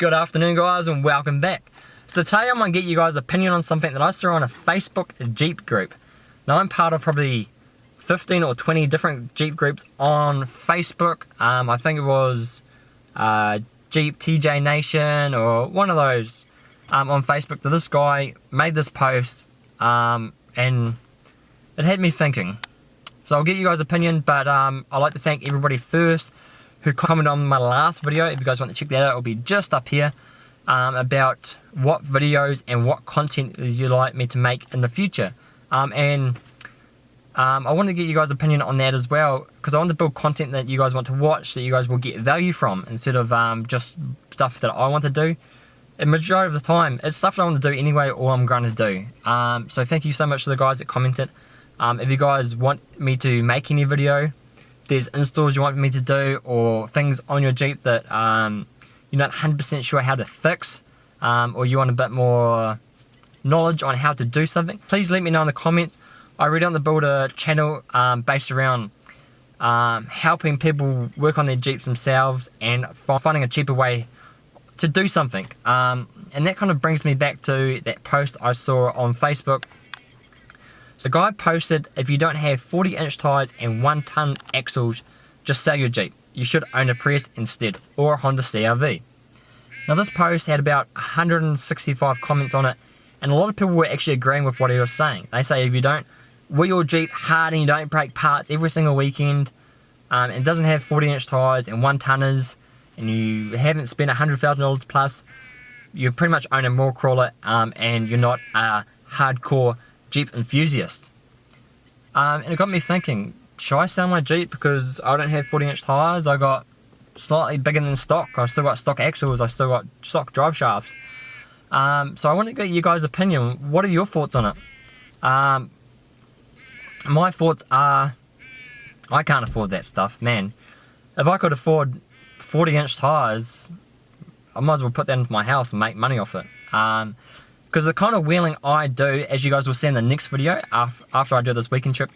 Good afternoon guys and welcome back. So today I'm going to get you guys' opinion on something that I saw on a Facebook Jeep group. Now I'm part of probably 15 or 20 different Jeep groups on Facebook. I think it was Jeep TJ Nation or one of those on Facebook. So this guy made this post and it had me thinking. So I'll get you guys' opinion, but I'd like to thank everybody first who commented on my last video. If you guys want to check that out, it'll be just up here, about what videos and what content you'd like me to make in the future. I want to get you guys' opinion on that as well, because I want to build content that you guys want to watch, that you guys will get value from, instead of just stuff that I want to do. The majority of the time, it's stuff that I want to do anyway, or I'm going to do. So thank you so much to the guys that commented. If you guys want me to make any video, there's installs you want me to do, or things on your Jeep that you're not 100% sure how to fix, or you want a bit more knowledge on how to do something, please let me know in the comments. I really want to build a channel based around helping people work on their Jeeps themselves and finding a cheaper way to do something. And that kind of brings me back to that post I saw on Facebook. The guy posted, if you don't have 40-inch tyres and 1-ton axles, just sell your Jeep. You should own a Prius instead, or a Honda CR-V. Now this post had about 165 comments on it, and a lot of people were actually agreeing with what he was saying. They say if you don't wheel your Jeep hard and you don't break parts every single weekend, and it doesn't have 40-inch tyres and 1-tonners, and you haven't spent $100,000 plus, you pretty much own a mall crawler, and you're not a hardcore Jeep enthusiast. And it got me thinking, should I sell my Jeep because I don't have 40-inch tyres? I got slightly bigger than stock. I still got stock axles. I still got stock drive shafts. So I want to get you guys' opinion. What are your thoughts on it? My thoughts are, I can't afford that stuff, man. If I could afford 40-inch tyres, I might as well put that into my house and make money off it. Because the kind of wheeling I do, as you guys will see in the next video, after I do this weekend trip,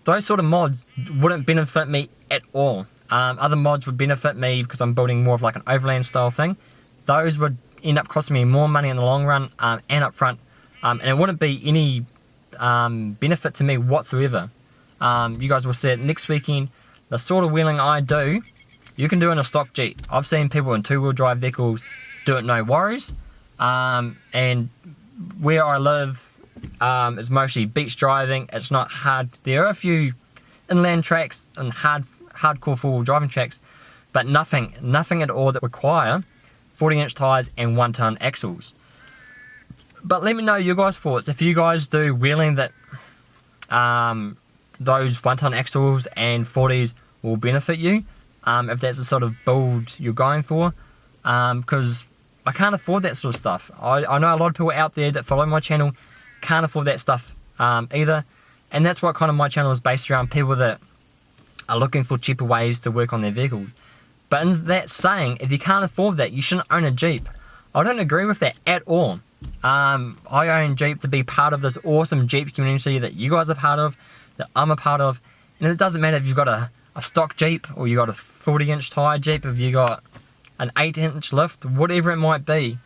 those sort of mods wouldn't benefit me at all. Other mods would benefit me because I'm building more of like an overland style thing. Those would end up costing me more money in the long run and up front. And it wouldn't be any benefit to me whatsoever. You guys will see it next weekend. The sort of wheeling I do, you can do in a stock Jeep. I've seen people in two-wheel drive vehicles do it no worries. And where I live is mostly beach driving. It's not hard. There are a few inland tracks and hardcore four-wheel driving tracks, but nothing at all that require 40-inch tyres and 1-ton axles. But let me know your guys' thoughts. If you guys do wheeling that those 1-ton axles and 40s will benefit you, if that's the sort of build you're going for, because I can't afford that sort of stuff. I know a lot of people out there that follow my channel can't afford that stuff either. And that's what kind of my channel is based around, people that are looking for cheaper ways to work on their vehicles. But in that saying, if you can't afford that, you shouldn't own a Jeep. I don't agree with that at all. I own Jeep to be part of this awesome Jeep community that you guys are part of, that I'm a part of. And it doesn't matter if you've got a stock Jeep or you got a 40-inch tyre Jeep, if you got an 8-inch lift, whatever it might be.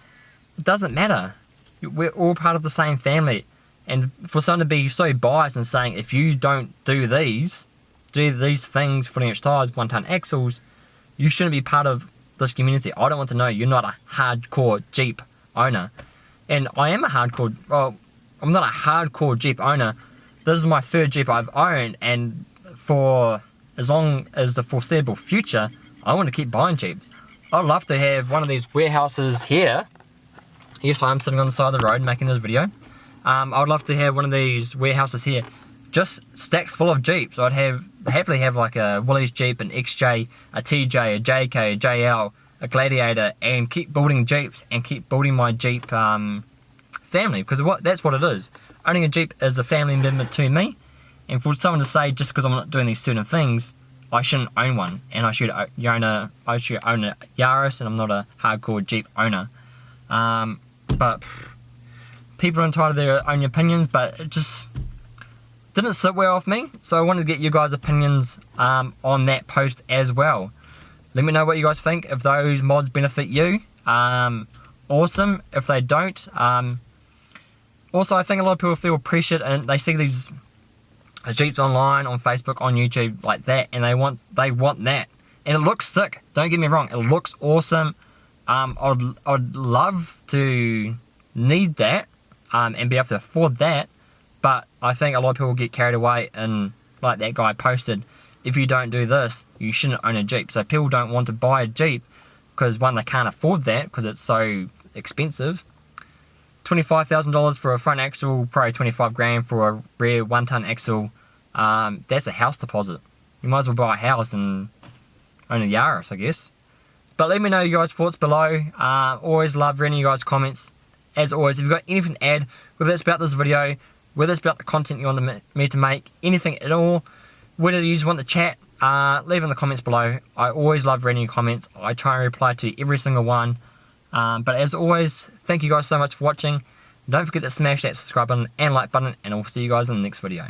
It doesn't matter. We're all part of the same family. And for someone to be so biased and saying, if you don't do these things, 40-inch tyres, 1-ton axles, you shouldn't be part of this community. I don't want to know. You're not a hardcore Jeep owner. And I am a hardcore, well, I'm not a hardcore Jeep owner. This is my third Jeep I've owned, and for as long as the foreseeable future, I want to keep buying Jeeps. I'd love to have one of these warehouses here. Yes, I'm sitting on the side of the road making this video. I would love to have one of these warehouses here, just stacked full of Jeeps. I'd happily have like a Willys Jeep, an XJ, a TJ, a JK, a JL, a Gladiator, and keep building Jeeps and keep building my Jeep family, because that's what it is. Owning a Jeep is a family member to me, and for someone to say just because I'm not doing these certain things, I shouldn't own one, and I should own a Yaris, and I'm not a hardcore Jeep owner. But people are entitled to their own opinions, but it just didn't sit well with me, so I wanted to get you guys' opinions on that post as well. Let me know what you guys think, if those mods benefit you. awesome. If they don't, also I think a lot of people feel pressured and they see these Jeeps online, on Facebook, on YouTube like that, and they want that, and it looks sick. Don't get me wrong, it looks awesome. I'd love to need that and be able to afford that, but I think a lot of people get carried away, and like that guy posted, if you don't do this, you shouldn't own a Jeep. So people don't want to buy a Jeep because, one, they can't afford that because it's so expensive. $25,000 for a front axle, probably 25 grand for a rear 1-ton axle. That's a house deposit. You might as well buy a house and own a Yaris, I guess. But let me know your guys' thoughts below. Always love reading you guys' comments. As always, if you've got anything to add, whether it's about this video, whether it's about the content you want me to make, anything at all, whether you just want to chat, leave in the comments below. I always love reading your comments. I try and reply to every single one. But as always, thank you guys so much for watching. Don't forget to smash that subscribe button and like button, and I'll see you guys in the next video.